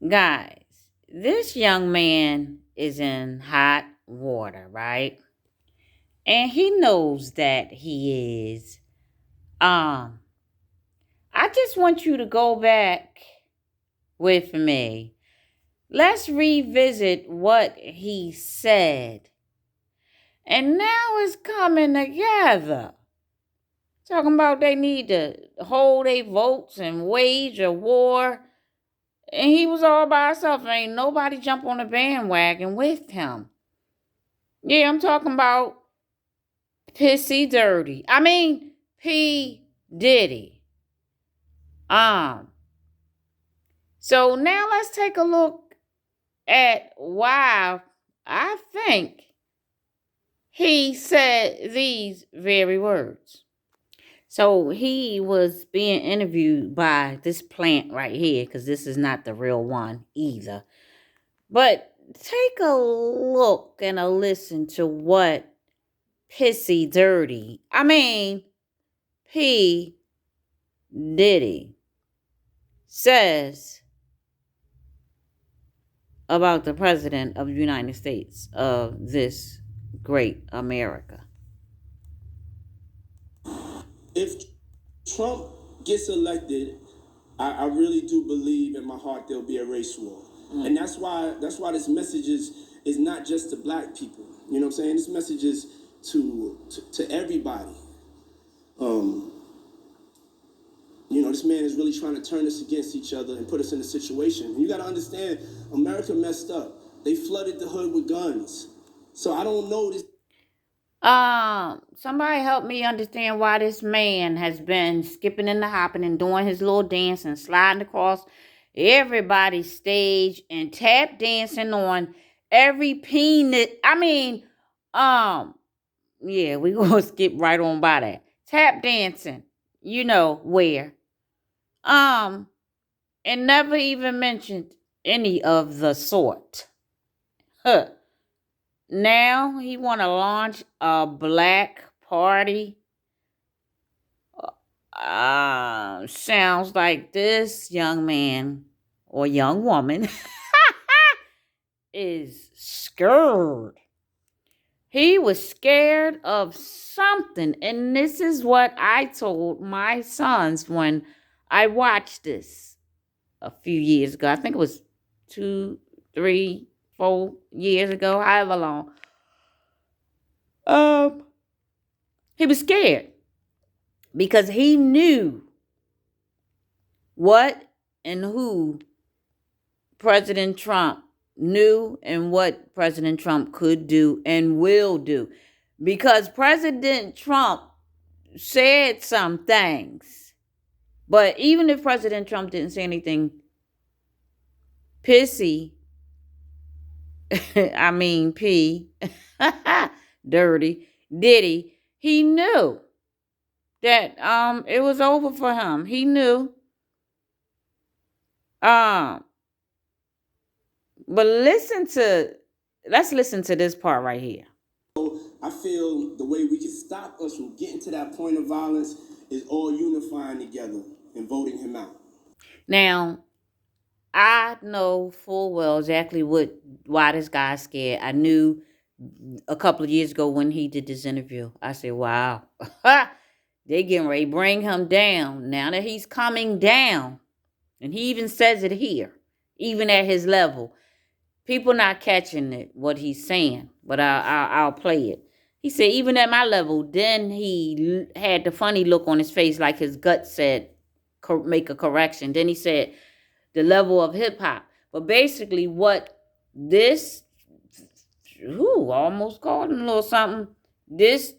Guys, this young man is in hot water, right? And he knows that he is. Um, I just want you to go back with me. Let's revisit what he said. And now it's coming together. Talking about they need to hold their votes and wage a war. And he was all by himself. Ain't nobody jump on the bandwagon with him. Yeah, I'm talking about Pissy Dirty. I mean, P. Diddy. So now let's take a look at why I think he said these very words. So he was being interviewed by this plant right here, because this is not the real one either. But take a look and a listen to what P. Diddy says about the president of the United States of this great America. If Trump gets elected, I really do believe in my heart there'll be a race war. And that's why this message is not just to black people. You know what I'm saying? This message is to everybody. This man is really trying to turn us against each other and put us in a situation. And you got to understand, America messed up. They flooded the hood with guns. So I don't know this. Somebody help me understand why this man has been skipping and hopping and doing his little dance and sliding across everybody's stage and tap dancing on every peanut. Yeah, we gonna skip right on by that. Tap dancing, you know where. And never even mentioned any of the sort. Huh. Now he want to launch a black party. Sounds like this young man or young woman is scared. He was scared of something. And this is what I told my sons when I watched this a few years ago. I think it was 2, 3, 4 years ago, however long. He was scared because he knew what and who President Trump knew and what President Trump could do and will do. Because President Trump said some things. But even if President Trump didn't say anything pissy, P, dirty, Diddy, he knew that it was over for him. He knew. But let's listen to this part right here. I feel the way we can stop us from getting to that point of violence is all unifying together and voting him out. Now, I know full well exactly why this guy's scared. I knew a couple of years ago when he did this interview. I said, wow, they getting ready to bring him down. Now that he's coming down, and he even says it here, even at his level, people not catching it, what he's saying, but I'll play it. He said, even at my level, then he had the funny look on his face like his gut said, make a correction. Then he said, the level of hip hop. But basically what this, almost called him a little something. This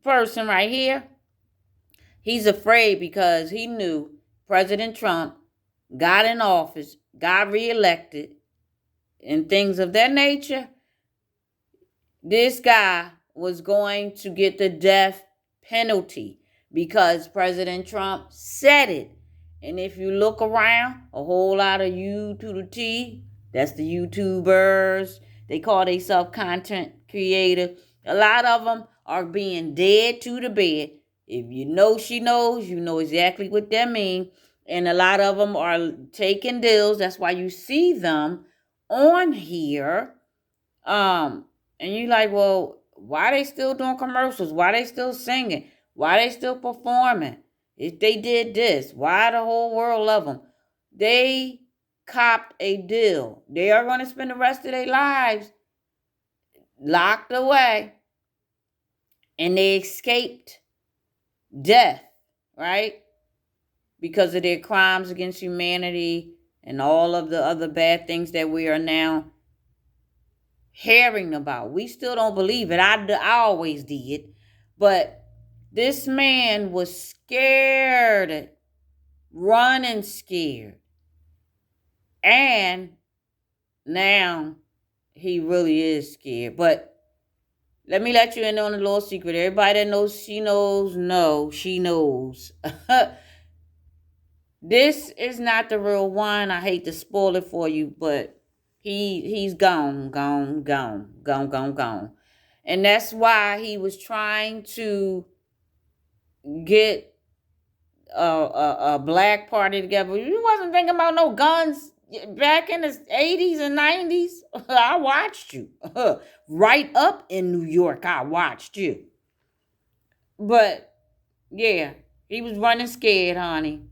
person right here, he's afraid because he knew President Trump got in office, got reelected, and things of that nature. This guy was going to get the death penalty because President Trump said it. And if you look around, a whole lot of you to the T, that's the YouTubers, they call themselves content creator. A lot of them are being dead to the bed. If you know she knows, you know exactly what that means. And a lot of them are taking deals. That's why you see them on here. And you like, well, why they still doing commercials? Why they still singing? Why they still performing? If they did this, why the whole world love them? They copped a deal. They are going to spend the rest of their lives locked away, and they escaped death, right? Because of their crimes against humanity and all of the other bad things that we are now hearing about. We still don't believe it. I always did. But this man was scared, running scared. And now he really is scared. But let me let you in on a little secret. Everybody that knows she knows. This is not the real one. I hate to spoil it for you, but he's gone. And that's why he was trying to get a black party together. You wasn't thinking about no guns back in the 80s and 90s. I watched you. Right up in New York, I watched you. But yeah, he was running scared, honey.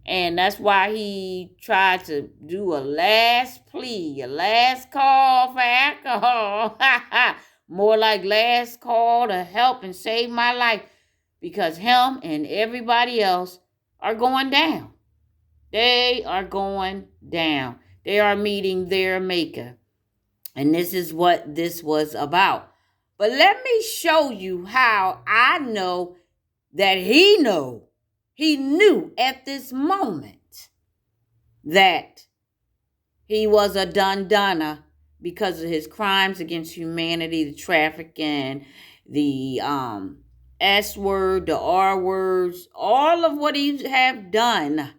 And that's why he tried to do a last plea, a last call for alcohol. More like last call to help and save my life. Because him and everybody else are going down. They are going down. They are meeting their maker. And this is what this was about. But let me show you how I know that he knew at this moment that he was a done-donner because of his crimes against humanity, the trafficking, the S word, the R words, all of what he have done.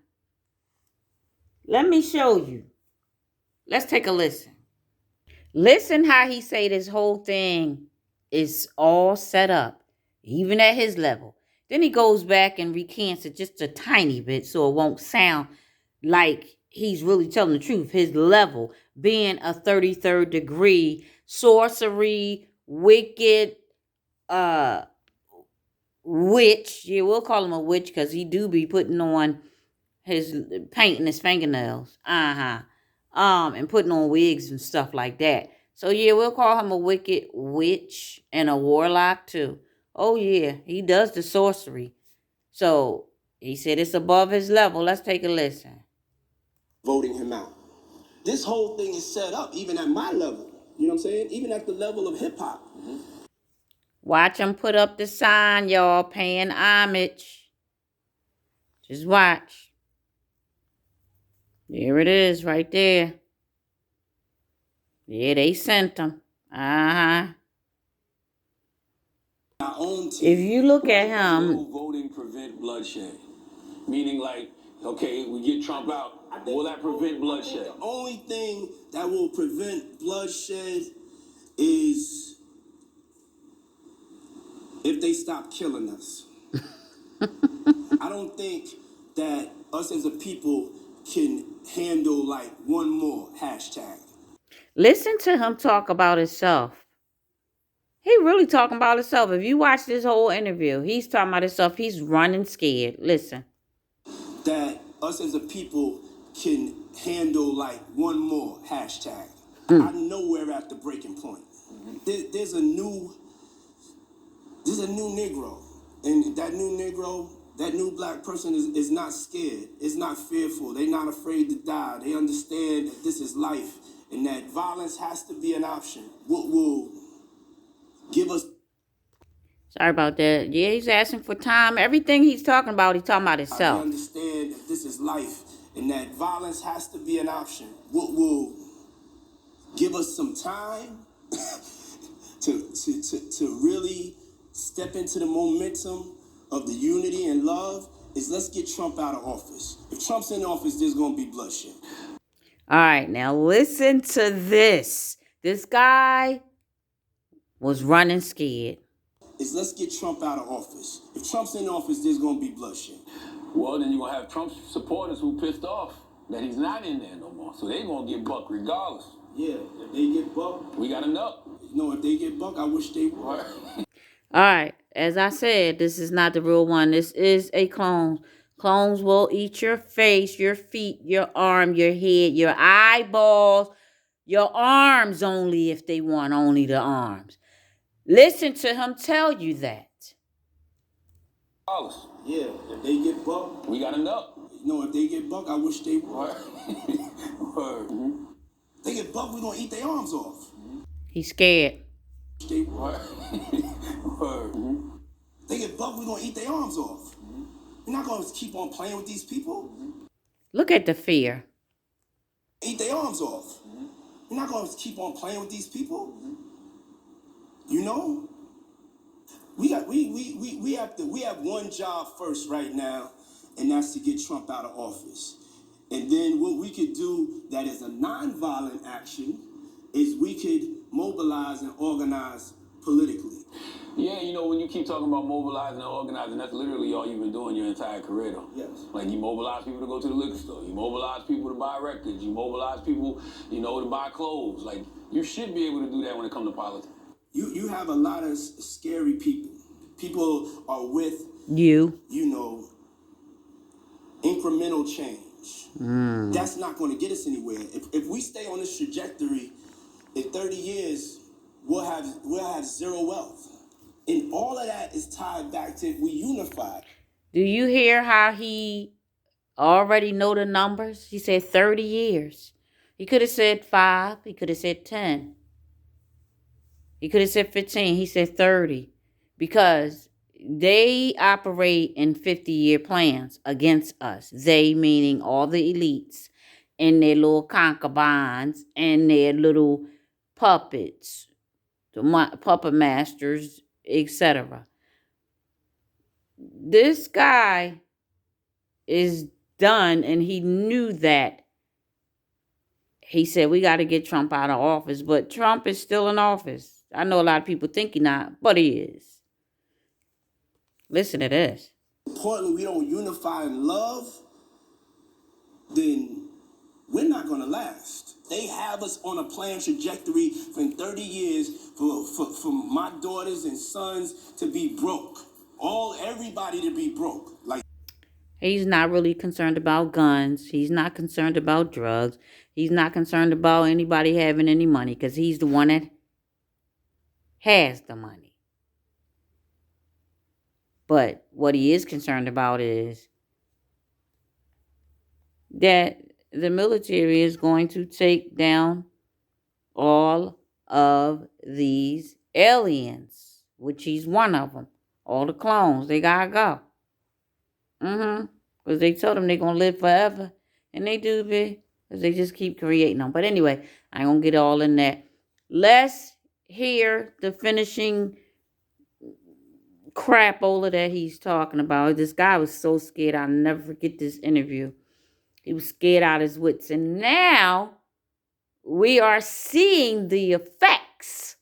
Let me show you. Let's take a listen. Listen how he say this whole thing is all set up, even at his level. Then he goes back and recants it just a tiny bit so it won't sound like he's really telling the truth. His level being a 33rd degree sorcery, wicked, witch. Yeah, we'll call him a witch because he do be putting on his painting his fingernails. And putting on wigs and stuff like that. So yeah, we'll call him a wicked witch and a warlock too. Oh yeah, he does the sorcery. So he said it's above his level. Let's take a listen. Voting him out. This whole thing is set up even at my level. You know what I'm saying? Even at the level of hip hop. Watch him put up the sign, y'all, paying homage. Just watch. There it is right there. Yeah, they sent him. If you look at him, will voting prevent bloodshed? Meaning, like, okay, we get Trump out. Will that prevent bloodshed? The only thing that will prevent bloodshed is if they stop killing us. I don't think that us as a people can handle like one more hashtag. listen to him talk about himself. He really talking about himself. If you watch this whole interview, he's talking about himself. He's running scared. Listen. That us as a people can handle like one more hashtag. I know we're at the breaking point. There's a new Negro, and that new Negro, that new black person is not scared, is not fearful. They're not afraid to die. They understand that this is life and that violence has to be an option. What will give us. Sorry about that. Yeah, he's asking for time. Everything he's talking about himself. I understand that this is life and that violence has to be an option. What will give us some time to really step into the momentum of the unity and love is let's get Trump out of office. If Trump's in office, there's going to be bloodshed. All right, now listen to this. This guy was running scared. Is let's get Trump out of office. If Trump's in office, there's going to be bloodshed. Well, then you're going to have Trump supporters who pissed off that he's not in there no more. So they're going to get buck regardless. Yeah, if they get buck, we got enough. No, if they get buck, I wish they would. All right. As I said, this is not the real one. This is a clone. Clones will eat your face, your feet, your arm, your head, your eyeballs, your arms only if they want only the arms. Listen to him tell you that. Yeah, if they get buck, we got enough. No, if they get buck, I wish they would. Word. Mm-hmm. They get buck, we gonna eat their arms off. He's scared. They Word. Word. Mm-hmm. They get buck, we gonna eat their arms off. Mm-hmm. We're not gonna keep on playing with these people. Mm-hmm. Look at the fear. Eat their arms off. Mm-hmm. We're not gonna keep on playing with these people. Mm-hmm. You know? We have one job first right now, and that's to get Trump out of office. And then what we could do that is a nonviolent action is we could mobilize and organize politically. Yeah, you know, when you keep talking about mobilizing and organizing, that's literally all you've been doing your entire career, though. Yes. Like, you mobilize people to go to the liquor store. You mobilize people to buy records. You mobilize people, you know, to buy clothes. Like, you should be able to do that when it comes to politics. You have a lot of scary people. People are with you know, incremental change. That's not going to get us anywhere. If we stay on this trajectory, in 30 years, we'll have zero wealth. And all of that is tied back to if we unify. Do you hear how he already know the numbers? He said 30 years. He could have said 5. He could have said 10. He could have said 15. He said 30. Because they operate in 50-year plans against us. They meaning all the elites and their little concubines and their little puppets, the puppet masters, etc. This guy is done, and he knew that. He said, we got to get Trump out of office, but Trump is still in office. I know a lot of people think he's not, but he is. Listen to this. Importantly, we don't unify in love, then we're not going to last. They have us on a planned trajectory for 30 years for my daughters and sons to be broke. Everybody to be broke. Like, he's not really concerned about guns. He's not concerned about drugs. He's not concerned about anybody having any money because he's the one that has the money. But what he is concerned about is that the military is going to take down all of these aliens, which he's one of them. All the clones, they gotta go. Because they told them they're going to live forever. And they do be. Because they just keep creating them. But anyway, I ain't going to get all in that. Let's hear the finishing crapola that he's talking about. This guy was so scared. I'll never forget this interview. He was scared out of his wits. And now we are seeing the effects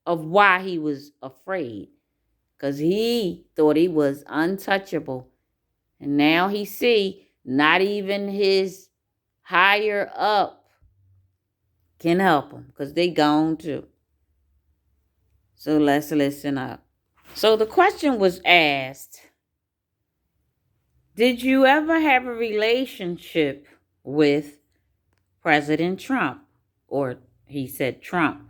of why he was afraid. Because he thought he was untouchable. And now he see not even his higher up can help him. Because they gone too. So let's listen up. So the question was asked, did you ever have a relationship with President Trump? Or he said Trump.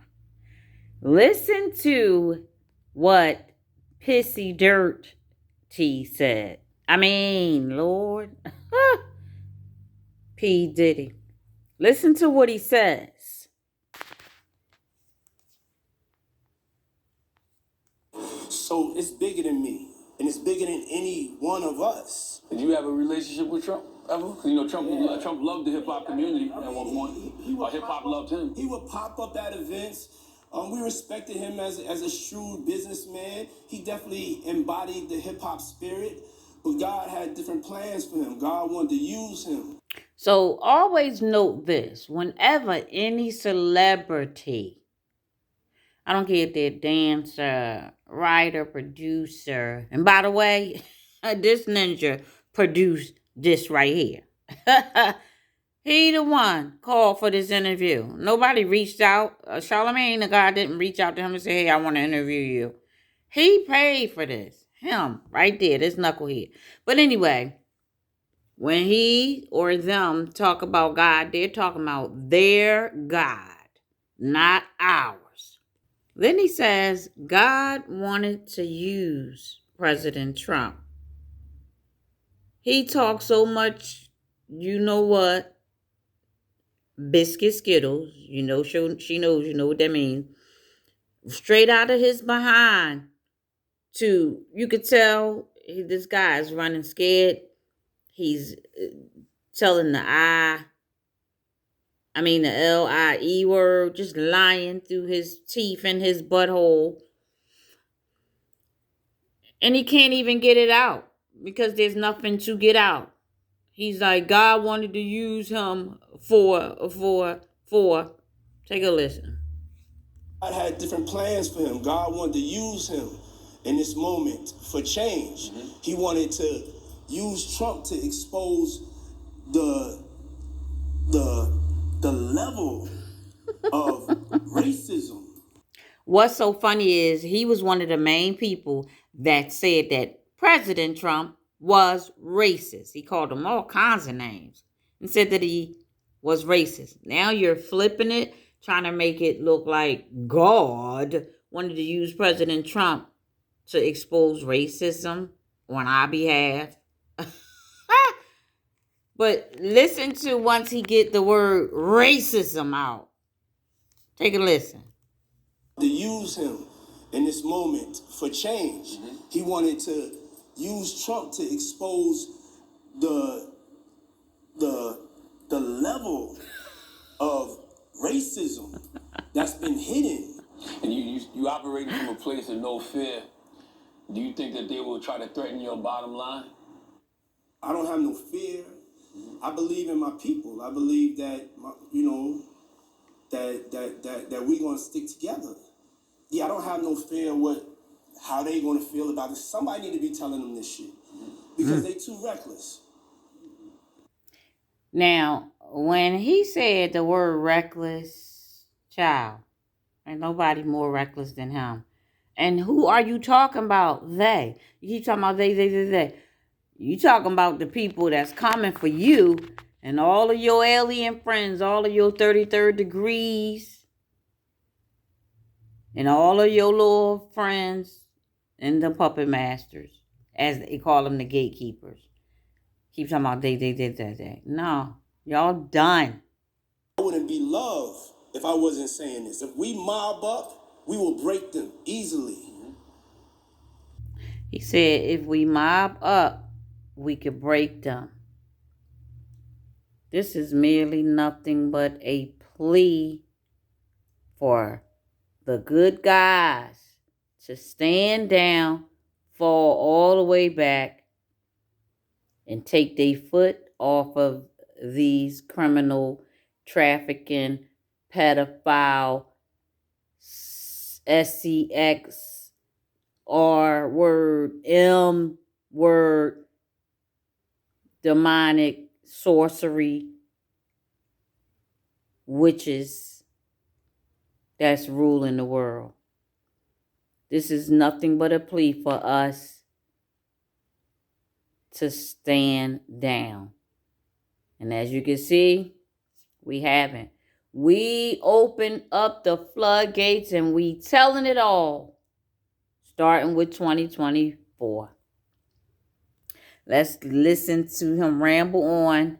Listen to what Pissy Dirt T said. I mean, Lord. P. Diddy. Listen to what he says. So it's bigger than me. And it's bigger than any one of us. Did you have a relationship with Trump ever? You know, Trump loved the hip-hop community at one point. Hip-hop loved him. He would pop up at events. We respected him as a shrewd businessman. He definitely embodied the hip-hop spirit. But God had different plans for him. God wanted to use him. So always note this. Whenever any celebrity, I don't care if they're a dancer, writer, producer. And by the way, this ninja produced this right here. He the one called for this interview. Nobody reached out. Charlamagne the guy didn't reach out to him and say, hey, I want to interview you. He paid for this. Him, right there, this knucklehead. But anyway, when he or them talk about God, they're talking about their God, not ours. Then he says God wanted to use President Trump. He talks so much, you know what? Biscuit Skittles, you know, she knows, you know what that means. Straight out of his behind you could tell this guy is running scared. He's telling the the LIE word, just lying through his teeth and his butthole. And he can't even get it out because there's nothing to get out. He's like, God wanted to use him for. Take a listen. God had different plans for him. God wanted to use him in this moment for change. Mm-hmm. He wanted to use Trump to expose the level of racism. What's so funny is he was one of the main people that said that President Trump was racist. He called him all kinds of names and said that he was racist. Now you're flipping it, trying to make it look like God wanted to use President Trump to expose racism on our behalf. But listen to once he get the word racism out. Take a listen. To use him in this moment for change. Mm-hmm. He wanted to use Trump to expose the level of racism that's been hidden. And you operating from a place of no fear. Do you think that they will try to threaten your bottom line? I don't have no fear. I believe in my people. I believe that that we're gonna stick together. Yeah, I don't have no fear how they gonna feel about it. Somebody need to be telling them this shit because they too reckless. Now, when he said the word reckless, child, ain't nobody more reckless than him. And who are you talking about? They. You keep talking about they. You talking about the people that's coming for you and all of your alien friends, all of your 33rd degrees, and all of your little friends and the puppet masters, as they call them, the gatekeepers. Keep talking about they. No, y'all done. I wouldn't be love if I wasn't saying this. If we mob up, we will break them easily. He said if we mob up, we could break them. This is merely nothing but a plea for the good guys to stand down, fall all the way back, and take their foot off of these criminal, trafficking, pedophile, SCX, R word, M word, demonic, sorcery, witches that's ruling the world. This is nothing but a plea for us to stand down. And as you can see, we haven't. We open up the floodgates and we telling it all, starting with 2024. Let's listen to him ramble on.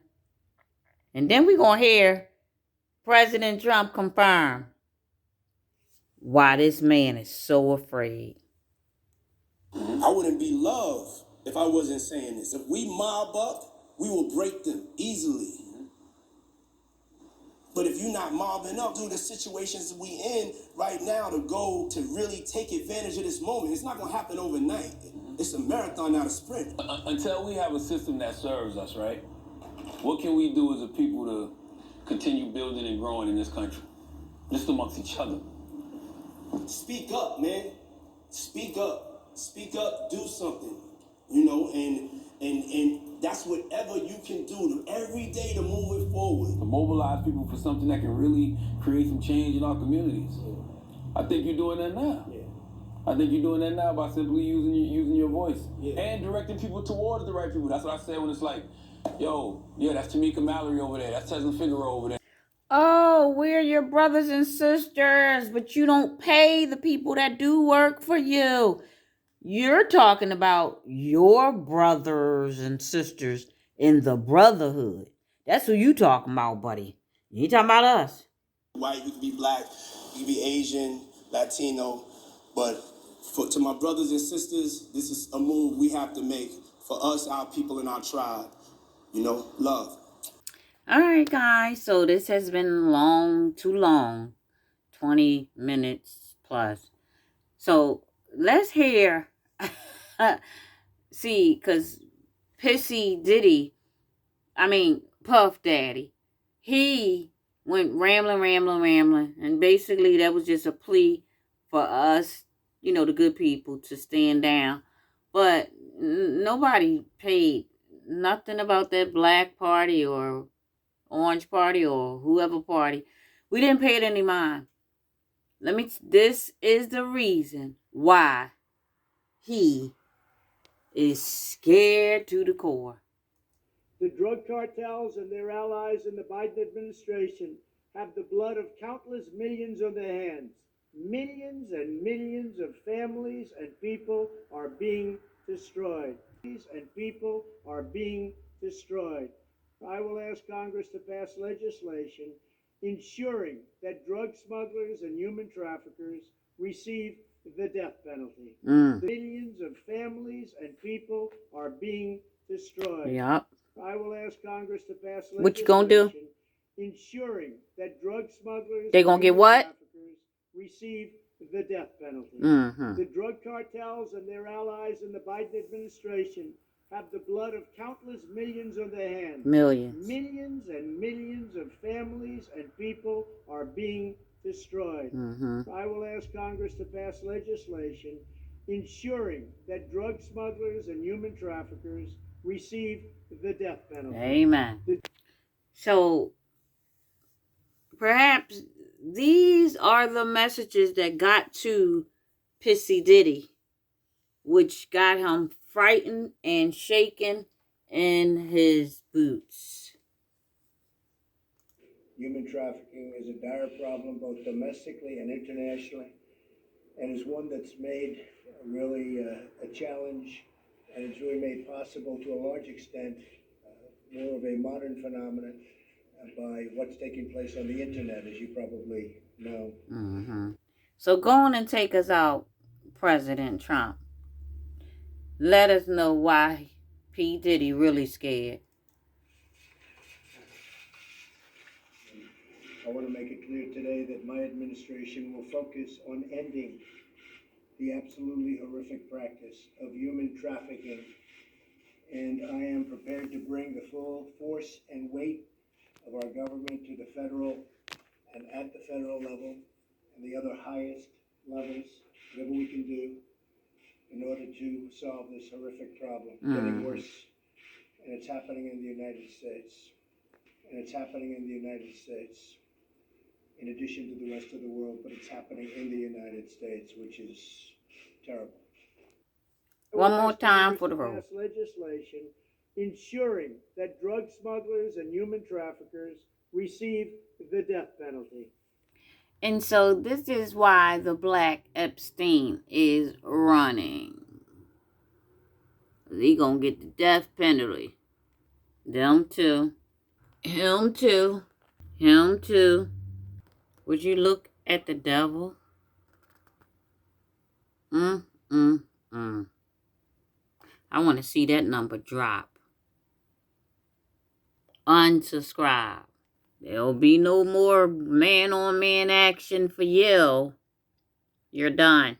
And then we're going to hear President Trump confirm why this man is so afraid. I wouldn't be love if I wasn't saying this. If we mob up, we will break them easily. But if you're not mobbing up, through the situations we in right now to really take advantage of this moment, it's not going to happen overnight. It's a marathon, not a sprint. Until we have a system that serves us, right? What can we do as a people to continue building and growing in this country? Just amongst each other. Speak up, man. Speak up. Speak up. Do something. And And that's whatever you can do every day to move it forward. To mobilize people for something that can really create some change in our communities. I think you're doing that now. Yeah. I think you're doing that now by simply using your voice. Yeah. And directing people towards the right people. That's what I say when it's like, yo, yeah, that's Tamika Mallory over there. That's Tesla Figaro over there. Oh, we're your brothers and sisters, but you don't pay the people that do work for you. You're talking about your brothers and sisters in the brotherhood. That's who you talking about, buddy. You ain't talking about us. White, you can be black, you can be Asian, Latino, but to my brothers and sisters, this is a move we have to make for us, our people, and our tribe. You know, love. All right, guys. So this has been too long, 20 minutes plus. So let's hear, see, because Puff Daddy, he went rambling, and basically that was just a plea for us, the good people, to stand down. But nobody paid nothing about that black party or orange party or whoever party. We didn't pay it any mind. This is the reason why he is scared to the core. The drug cartels and their allies in the Biden administration have the blood of countless millions on their hands. Millions and millions of families and people are being destroyed. I will ask Congress to pass legislation ensuring that drug smugglers and human traffickers receive the death penalty. Millions of families and people are being destroyed. Yep. I will ask Congress to pass legislation what you gonna do? Ensuring that drug smugglers they gonna get what? Traffickers receive the death penalty. Mm-hmm. The drug cartels and their allies in the Biden administration have the blood of countless millions on their hands. Millions. Millions and millions of families and people are being destroyed. Mm-hmm. I will ask Congress to pass legislation ensuring that drug smugglers and human traffickers receive the death penalty. Amen. So perhaps these are the messages that got to Pissy Diddy, which got him frightened and shaken in his boots. Human trafficking is a dire problem both domestically and internationally, and is one that's made really a challenge, and it's really made possible to a large extent more of a modern phenomenon by what's taking place on the internet, as you probably know. Mm-hmm. So go on and take us out, President Trump. Let us know why P. Diddy really scared. I want to make it clear today that my administration will focus on ending the absolutely horrific practice of human trafficking, and I am prepared to bring the full force and weight of our government to the federal and at the federal level and the other highest levels, whatever we can do in order to solve this horrific problem. Getting worse, and it's happening in the United States. In addition to the rest of the world, but it's happening in the United States, which is terrible. One more time for the road. Legislation ensuring that drug smugglers and human traffickers receive the death penalty. And so this is why the Black Epstein is running. He gonna get the death penalty. Them too. Him too. Would you look at the devil? I want to see that number drop. Unsubscribe. There'll be no more man-on-man action for you. You're done.